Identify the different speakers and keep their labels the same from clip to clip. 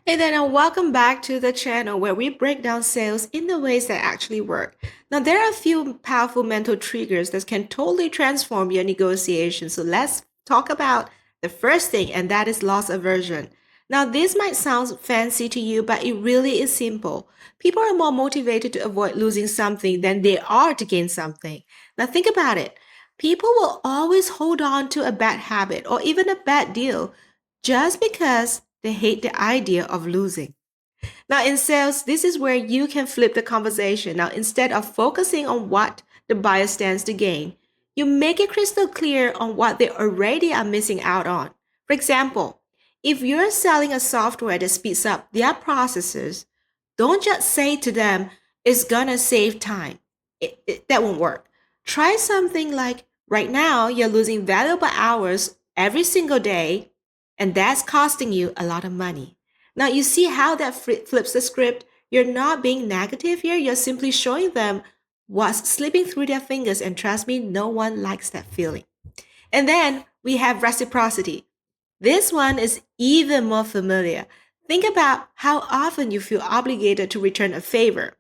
Speaker 1: Hey there, and welcome back to the channel where we break down sales in the ways that actually work. Now, there are a few powerful mental triggers that can totally transform your negotiation. So let's talk about the first thing, and that is loss aversion. Now, this might sound fancy to you, but it really is simple. People are more motivated to avoid losing something than they are to gain something. Now, think about it. People will always hold on to a bad habit or even a bad deal just because they hate the idea of losing. Now, in sales, this is where you can flip the conversation. Now, instead of focusing on what the buyer stands to gain, you make it crystal clear on what they already are missing out on. For example, if you're selling a software that speeds up their processes, don't just say to them, it's gonna save time. That won't work. Try something like, right now, you're losing valuable hours every single day, and that's costing you a lot of money. Now, you see how that flips the script? You're not being negative here. You're simply showing them what's slipping through their fingers. And trust me, no one likes that feeling. And then we have reciprocity. This one is even more familiar. Think about how often you feel obligated to return a favor.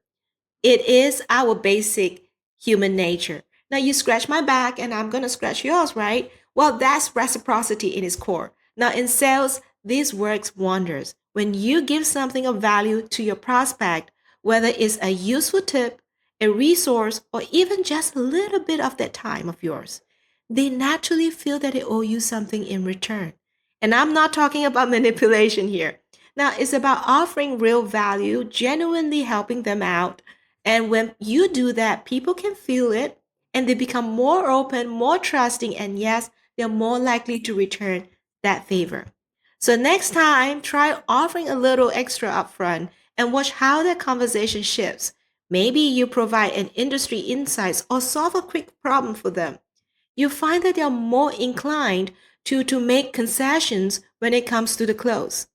Speaker 1: It is our basic human nature. Now, you scratch my back and I'm going to scratch yours, right? Well, that's reciprocity in its core. Now, in sales, this works wonders. When you give something of value to your prospect, whether it's a useful tip, a resource, or even just a little bit of that time of yours, they naturally feel that they owe you something in return. And I'm not talking about manipulation here. Now, it's about offering real value, genuinely helping them out, and when you do that, people can feel it and they become more open, more trusting, and yes, they're more likely to return that favor. So next time, try offering a little extra upfront and watch how that conversation shifts. Maybe you provide an industry insights or solve a quick problem for them. You find that they're more inclined to make concessions when it comes to the close.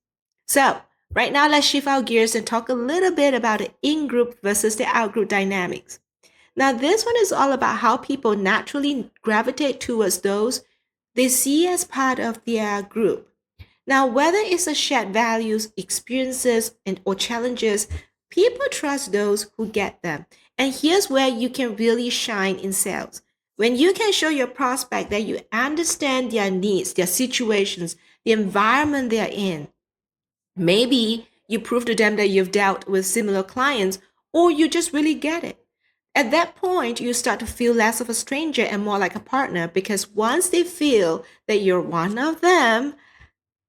Speaker 1: So, right now, let's shift our gears and talk a little bit about the in-group versus the out-group dynamics. Now, this one is all about how people naturally gravitate towards those they see as part of their group. Now, whether it's a shared values, experiences, or challenges, people trust those who get them. And here's where you can really shine in sales. When you can show your prospect that you understand their needs, their situations, the environment they're in. Maybe you prove to them that you've dealt with similar clients, or you just really get it. At that point, you start to feel less of a stranger and more like a partner, because once they feel that you're one of them,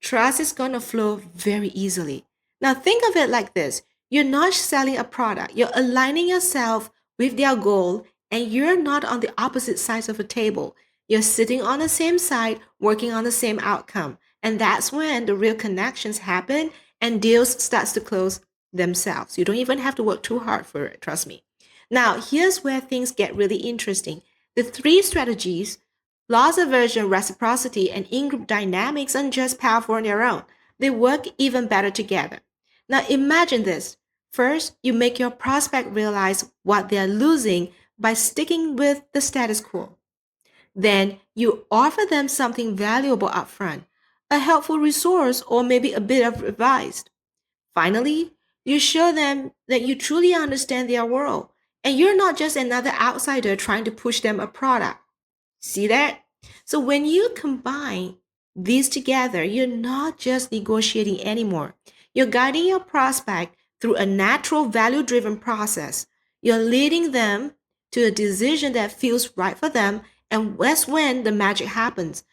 Speaker 1: trust is going to flow very easily. Now, think of it like this: you're not selling a product, you're aligning yourself with their goal, and you're not on the opposite sides of a table. You're sitting on the same side, working on the same outcome. And that's when the real connections happen and deals starts to close themselves. You don't even have to work too hard for it, trust me. Now, here's where things get really interesting. The three strategies, loss aversion, reciprocity, and in-group dynamics, aren't just powerful on their own. They work even better together. Now, imagine this. First, you make your prospect realize what they're losing by sticking with the status quo. Then you offer them something valuable upfront, a helpful resource, or maybe a bit of advice. Finally, you show them that you truly understand their world and you're not just another outsider trying to push them a product. See that? So when you combine these together, you're not just negotiating anymore. You're guiding your prospect through a natural value driven process. You're leading them to a decision that feels right for them. And that's when the magic happens.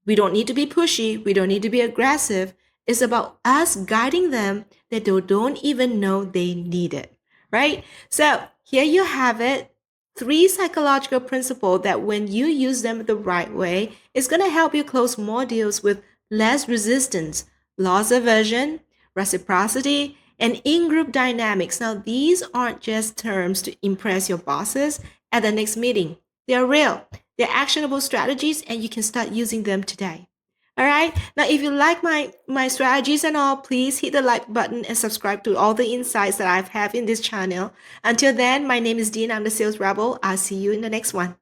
Speaker 1: We don't need to be pushy. We don't need to be aggressive. It's about us guiding them that they don't even know they need it, right? So here you have it. Three psychological principles that when you use them the right way, it's going to help you close more deals with less resistance, loss aversion, reciprocity, and in-group dynamics. Now, these aren't just terms to impress your bosses at the next meeting. They're real. They're actionable strategies and you can start using them today. All right. Now, if you like my strategies and all, please hit the like button and subscribe to all the insights that I have in this channel. Until then, my name is Dean. I'm the Sales Rebel. I'll see you in the next one.